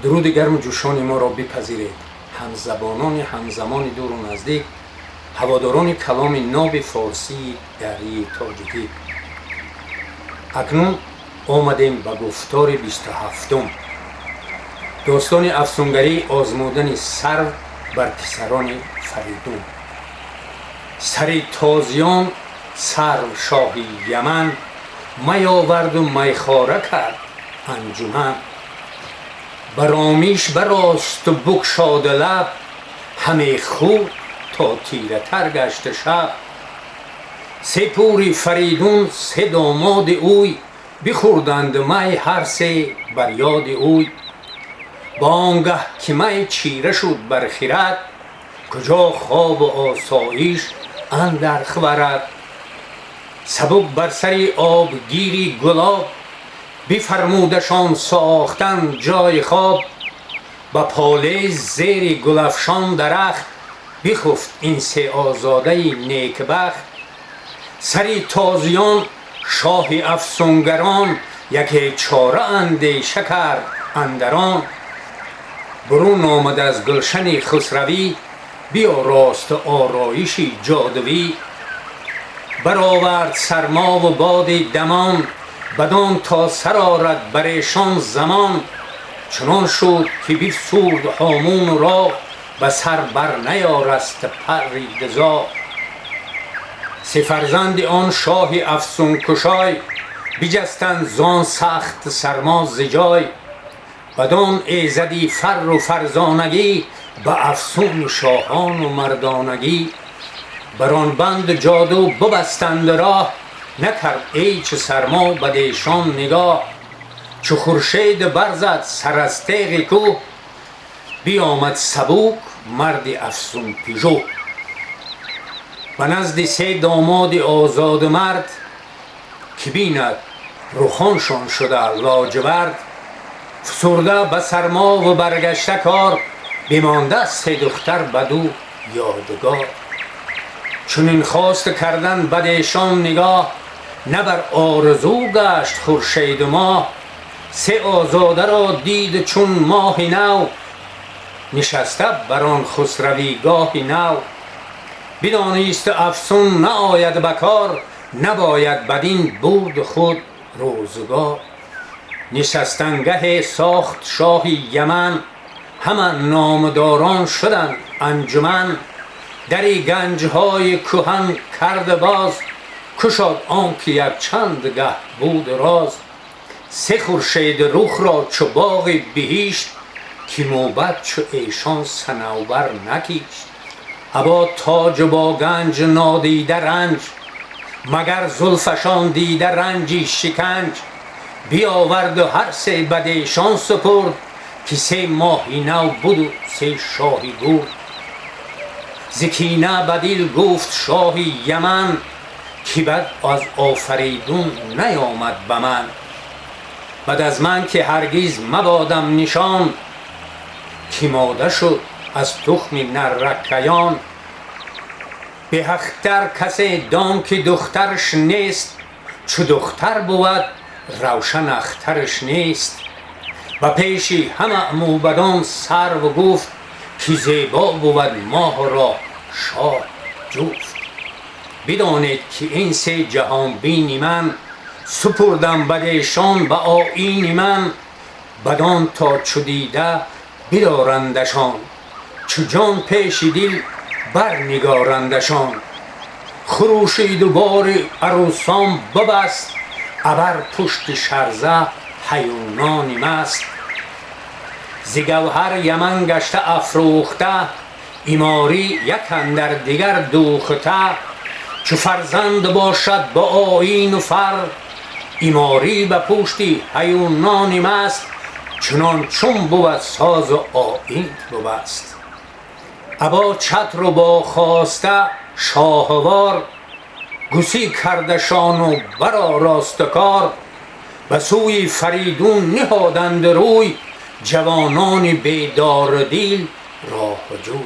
درود گرم جوشان ما را بپذیرید. همزبانان همزمان دور و نزدیک، هواداران کلام ناب فارسی دری تاجیکی، اکنون آمدیم به گفتار 27م، داستان افسونگری آزمودن سرو بر پسران فریدون. سری تازیان سرو شاهی یمن، می آورد و میخواره کرد انجمن. برامیش براست و بگشاده لب، همه خود تا تیره تر گشت شب. سه پوری فریدون سه داماد اوی، بخوردند می هر سه بر یاد اوی. بانگه که می چیره شد بر خرد، کجا خواب و آسایش اندر خورد. سبک بر سری آبگیری گلاب، بفرمودشان ساختن جای خواب. با پاله زیر گلفشان درخت، بخفت این سه آزاده نیکبخت. سری تازیان شاه افسونگران، یکی چاره اندیشه کرد اندران. برون آمد از گلشن خسروی، بیاراست آرایشی جادوی. برآورد سرما و باد دمان، بدان تا سر آرد بر ایشان زمان. چنان شد که بفسرد هامون را، به سر بر نیارست پری گزا. سه فرزند آن شاه افسون کشای، بجستند زان سخت سرما ز جای. بدان ایزدی فر و فرزانگی، به افسون شاهان و مردانگی. بران بند جادو ببستند راه، نکرد هیچ سرما بدیشان نگاه. چو خورشید برزد سر از تیغ کوه، بیامد سبوک مرد افسون پژوه. به نزد سه داماد آزاد مرد، که بیند رخانشان شده لاجورد. فسرده به سرما و برگشته کار، بمانده سه دختر بدو یادگار. چنین خواست کردن بدیشان نگاه، نه بر آرزو گشت خورشید ماه. سه آزاده را دید چون ماه نو، نشسته بر آن خسروی گاه نو. بدانست افسون نه آید بکار، نباید بدین بود خود روزگار. نشستنگه ساخت شاه یمن، همه نامداران شدند انجمن. دری گنجهای کهن کرد باز، کشاد آنکه یک چند گه بود راز. سه خورشید رخ را چو باغ بهشت، که موبد چو ایشان صنوبر نکشت. ابا تاج با گنج نادیده رنج، مگر زلفشان دیده رنجی شکنج. بیاورد و هر سه بدیشان سپرد، که سه ماهی نو بود و سه شاهی گرد. ز کینه بدیل گفت شاه یمن، که بد از آفریدون نیامد به من. بد از من که هرگز مبادم نشان، که ماده شد از تخم نرکیان. به حق‌تر کسی دان که دخترش نیست، چو دختر بود روشن اخترش نیست. و پیش همه موبدان سرو گفت، که زیبا بود ماه را شاه جفت. بدانید که این سه جهان بین من، سپردم بدیشان به آیین من. بدان تا چو دیده بدارندشان، چو جان پیش دل برنگارندشان. خروشید و بار عروسان ببست، ابر پشت شرزه هیونان مست. ز گوهر یمن گشته افروخته، ایماری یک اندر دیگر دوخته. چو فرزند باشد با آیین و فر، ایماری به پشت هیونان مست. چنان چون بود ساز و آیین ببست. ابا چتر و با خواسته شاهوار، گسی کردشان و برآراست کار. به سوی فریدون نهادند روی، جوانان بیدار دل راه جوی.